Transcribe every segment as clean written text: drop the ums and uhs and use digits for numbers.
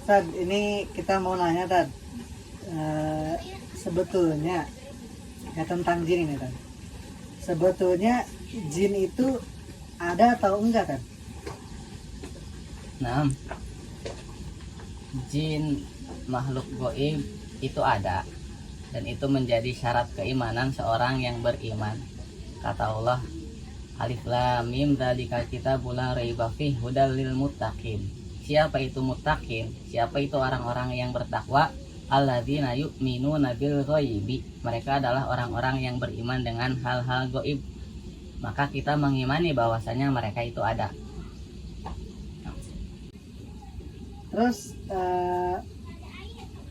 Tad, ini kita mau nanya Tad. Eh, Sebetulnya ya tentang jin ini Tad. Sebetulnya jin itu ada atau enggak Tad? Nah, jin makhluk goib itu ada, dan itu menjadi syarat keimanan seorang yang beriman. Kata Allah, Alif Lam Mim dzalikal kitabul la raiba fihi hudal lil muttaqin. Siapa itu muttaqin? Siapa itu orang-orang yang bertakwa? Alladzina yu'minuna bil ghaibi. Mereka adalah orang-orang yang beriman dengan hal-hal goib. Maka kita mengimani bahwasanya mereka itu ada. Terus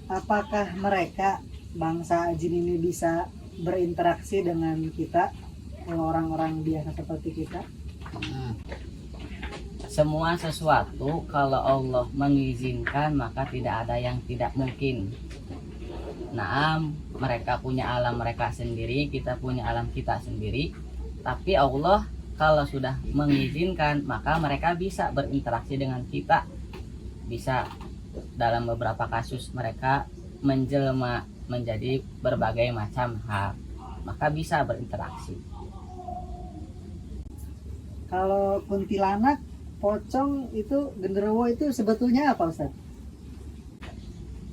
apakah mereka bangsa jin ini bisa berinteraksi dengan kita, orang-orang biasa seperti kita? Semua sesuatu kalau Allah mengizinkan maka tidak ada yang tidak mungkin. Naam, mereka punya alam mereka sendiri, kita punya alam kita sendiri. Tapi Allah kalau sudah mengizinkan maka mereka bisa berinteraksi dengan kita. Bisa dalam beberapa kasus mereka menjelma menjadi berbagai macam hal, maka bisa berinteraksi. Kalau kuntilanak, pocong itu, genderuwo itu sebetulnya apa Ustaz?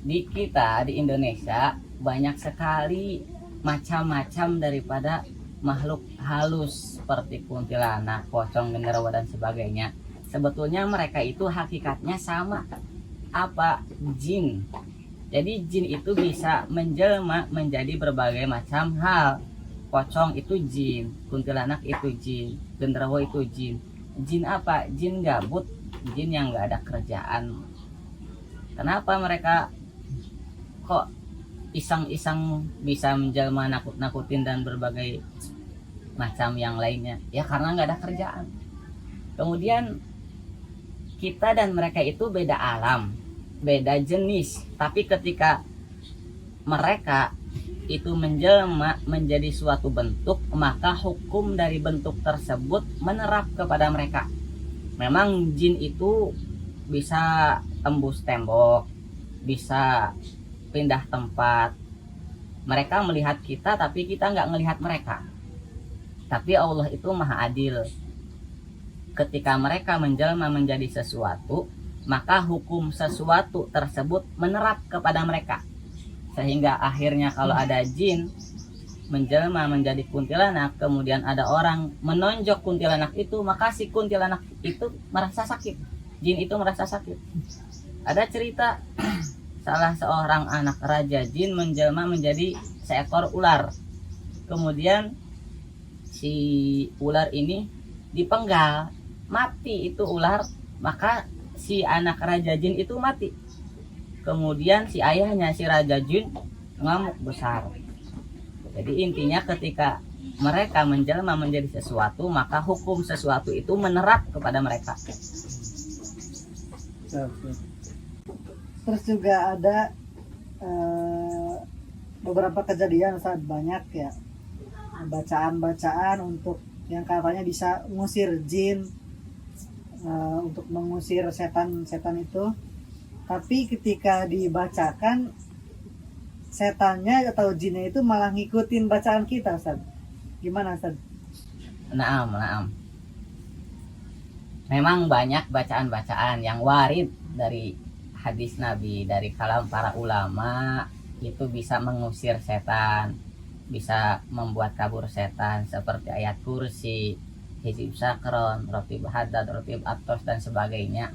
Di kita di Indonesia banyak sekali macam-macam daripada makhluk halus seperti kuntilanak, pocong, genderuwo dan sebagainya. Sebetulnya mereka itu hakikatnya sama, apa? Jin. Jadi jin itu bisa menjelma menjadi berbagai macam hal. Pocong itu jin, kuntilanak itu jin, genderuwo itu jin. Jin apa? Jin gabut, jin yang gak ada kerjaan. Kenapa mereka kok iseng-iseng bisa menjelma nakut-nakutin dan berbagai macam yang lainnya? Ya karena gak ada kerjaan. Kemudian kita dan mereka itu beda alam, beda jenis. Tapi ketika mereka itu menjelma menjadi suatu bentuk, maka hukum dari bentuk tersebut menerap kepada mereka. Memang jin itu bisa tembus tembok, bisa pindah tempat. Mereka melihat kita tapi kita nggak melihat mereka. Tapi Allah itu maha adil. Ketika mereka menjelma menjadi sesuatu, maka hukum sesuatu tersebut menerap kepada mereka. Sehingga akhirnya kalau ada jin menjelma menjadi kuntilanak, kemudian ada orang menonjok kuntilanak itu, maka si kuntilanak itu merasa sakit. Jin itu merasa sakit. Ada cerita salah seorang anak raja jin menjelma menjadi seekor ular. Kemudian si ular ini dipenggal, mati itu ular, maka si anak raja jin itu mati. Kemudian si ayahnya si raja jin ngamuk besar. Jadi intinya ketika mereka menjelma menjadi sesuatu, maka hukum sesuatu itu menerap kepada mereka. Terus juga ada beberapa kejadian saat banyak ya bacaan-bacaan untuk yang katanya bisa mengusir jin, untuk mengusir setan-setan itu. Tapi ketika dibacakan, setannya atau jinnya itu malah ngikutin bacaan kita, Ustaz. Gimana, Ustaz? Naam. Memang banyak bacaan-bacaan yang warid dari hadis Nabi, dari kalam para ulama, itu bisa mengusir setan, bisa membuat kabur setan, seperti ayat kursi, hizib sakron, rotib hadad, rotib atos dan sebagainya.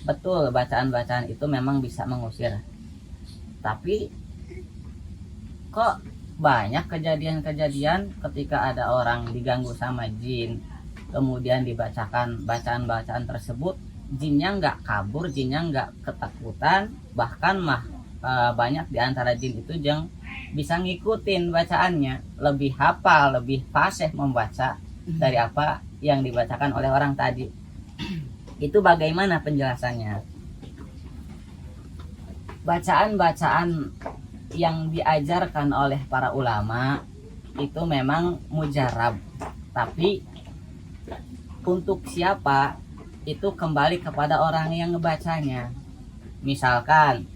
Betul, bacaan-bacaan itu memang bisa mengusir. Tapi kok banyak kejadian-kejadian ketika ada orang diganggu sama jin, kemudian dibacakan bacaan-bacaan tersebut, jinnya nggak kabur, jinnya nggak ketakutan, bahkan banyak diantara jin itu yang bisa ngikutin bacaannya, lebih hafal, lebih fasih membaca dari apa yang dibacakan oleh orang tadi. Itu bagaimana penjelasannya? Bacaan-bacaan yang diajarkan oleh para ulama itu memang mujarab, tapi untuk siapa itu kembali kepada orang yang ngebacanya. Misalkan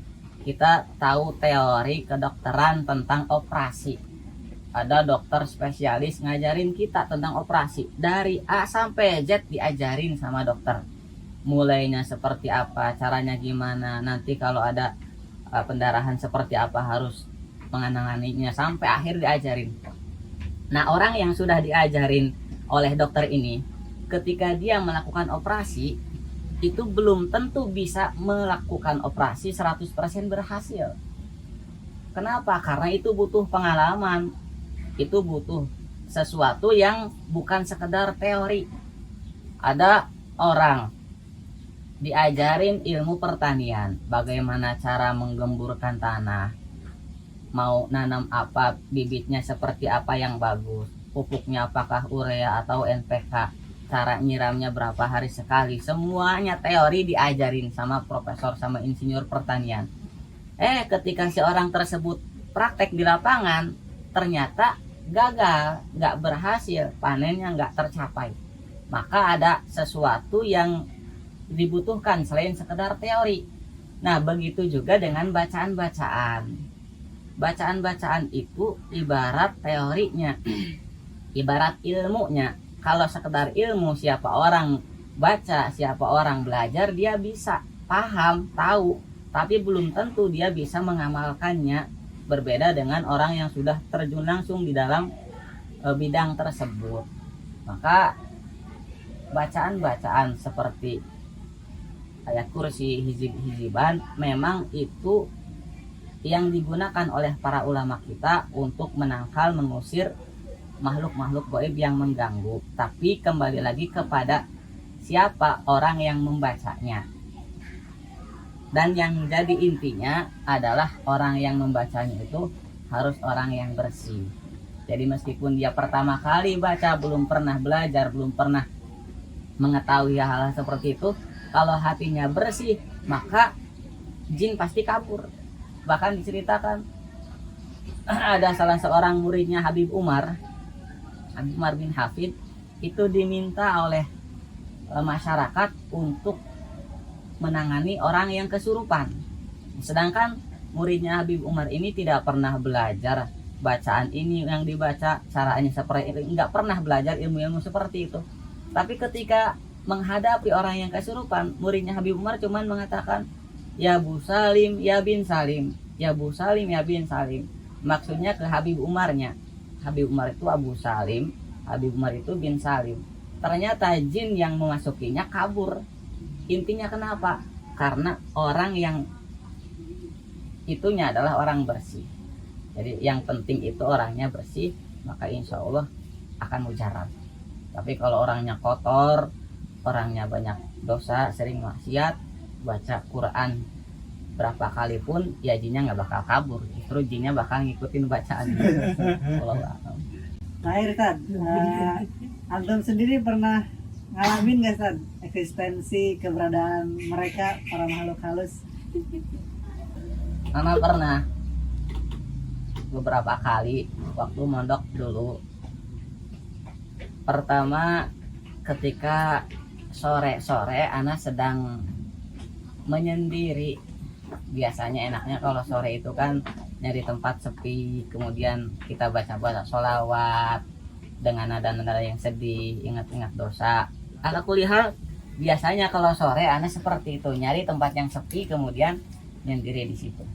kita tahu teori kedokteran tentang operasi, ada dokter spesialis ngajarin kita tentang operasi dari A sampai Z, diajarin sama dokter mulainya seperti apa, caranya gimana, nanti kalau ada pendarahan seperti apa harus menanganinya, sampai akhir diajarin. Nah, orang yang sudah diajarin oleh dokter ini, ketika dia melakukan operasi itu belum tentu bisa melakukan operasi 100% berhasil. Kenapa? Karena itu butuh pengalaman, itu butuh sesuatu yang bukan sekedar teori. Ada orang diajarin ilmu pertanian, bagaimana cara menggemburkan tanah, mau nanam apa, bibitnya seperti apa yang bagus, pupuknya apakah urea atau NPK, cara nyiramnya berapa hari sekali, semuanya teori diajarin sama profesor sama insinyur pertanian. Ketika si orang tersebut praktek di lapangan, ternyata gagal, nggak berhasil, panennya nggak tercapai. Maka ada sesuatu yang dibutuhkan selain sekedar teori. Nah, begitu juga dengan bacaan-bacaan. Bacaan-bacaan itu ibarat teorinya, ibarat ilmunya. Kalau sekedar ilmu, siapa orang baca, siapa orang belajar, dia bisa paham, tahu, tapi belum tentu dia bisa mengamalkannya. Berbeda dengan orang yang sudah terjun langsung di dalam bidang tersebut. Maka bacaan-bacaan seperti ayat kursi, hizib-hiziban memang itu yang digunakan oleh para ulama kita untuk menangkal, mengusir makhluk-makhluk gaib yang mengganggu. Tapi kembali lagi kepada siapa orang yang membacanya. Dan yang jadi intinya adalah orang yang membacanya itu harus orang yang bersih. Jadi meskipun dia pertama kali baca, belum pernah belajar, belum pernah mengetahui hal-hal seperti itu, kalau hatinya bersih, maka jin pasti kabur. Bahkan diceritakan ada salah seorang muridnya Habib Umar bin Hafid, itu diminta oleh masyarakat untuk menangani orang yang kesurupan. Sedangkan muridnya Habib Umar ini tidak pernah belajar bacaan ini yang dibaca, caranya seperti itu, nggak pernah belajar ilmu-ilmu seperti itu. Tapi ketika menghadapi orang yang kesurupan, muridnya Habib Umar cuman mengatakan, ya Bu Salim, ya bin Salim, ya Bu Salim, ya bin Salim. Maksudnya ke Habib Umarnya. Habib Umar itu Abu Salim, Habib Umar itu bin Salim. Ternyata jin yang memasukinya kabur. Intinya kenapa? Karena orang yang itunya adalah orang bersih. Jadi yang penting itu orangnya bersih, maka insya Allah akan mujarab. Tapi kalau orangnya kotor, orangnya banyak dosa, sering maksiat, baca Quran berapa kali pun, ya jinnya nggak bakal kabur, justru jinnya bakal ngikutin bacaan. Terakhir Tad, Antum sendiri pernah ngalamin nggak Tad eksistensi keberadaan mereka, para makhluk halus? Karena pernah beberapa kali waktu mondok dulu. Pertama ketika sore-sore anak sedang menyendiri. Biasanya enaknya kalau sore itu kan nyari tempat sepi, kemudian kita baca-baca sholawat dengan nada-nada yang sedih, ingat-ingat dosa. Ala kulihal biasanya kalau sore anak seperti itu, nyari tempat yang sepi kemudian nyendiri di situ.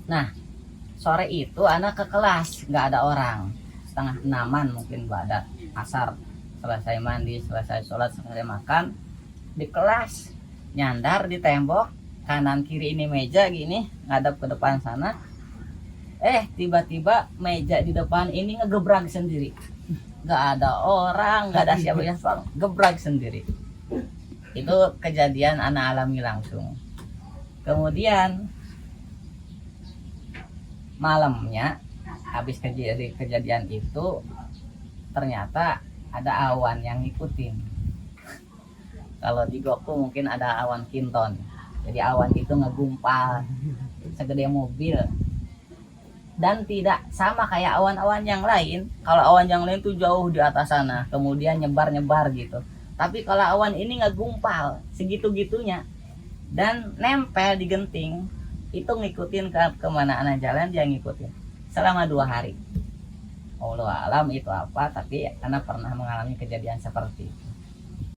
Nah, sore itu anak ke kelas, nggak ada orang, 5:30 mungkin ada asar. Selesai mandi, selesai sholat, selesai makan, di kelas nyandar di tembok, kanan kiri ini meja gini, ngadep ke depan sana. Tiba-tiba meja di depan ini ngegebrag sendiri. Nggak ada orang, nggak ada siapa-siapa, gebrag sendiri. Itu kejadian anak alami langsung. Kemudian malamnya habis kejadian itu, ternyata ada awan yang ngikutin. Kalau di Goku mungkin ada awan kinton. Jadi awan itu ngegumpal segede mobil. Dan tidak sama kayak awan-awan yang lain. Kalau awan yang lain tuh jauh di atas sana, kemudian nyebar-nyebar gitu. Tapi kalau awan ini ngegumpal segitu-gitunya. dan nempel di genting. Itu ngikutin kemana anak jalan, dia ngikutin selama 2 hari. Allah alam itu apa, tapi anak pernah mengalami kejadian seperti itu.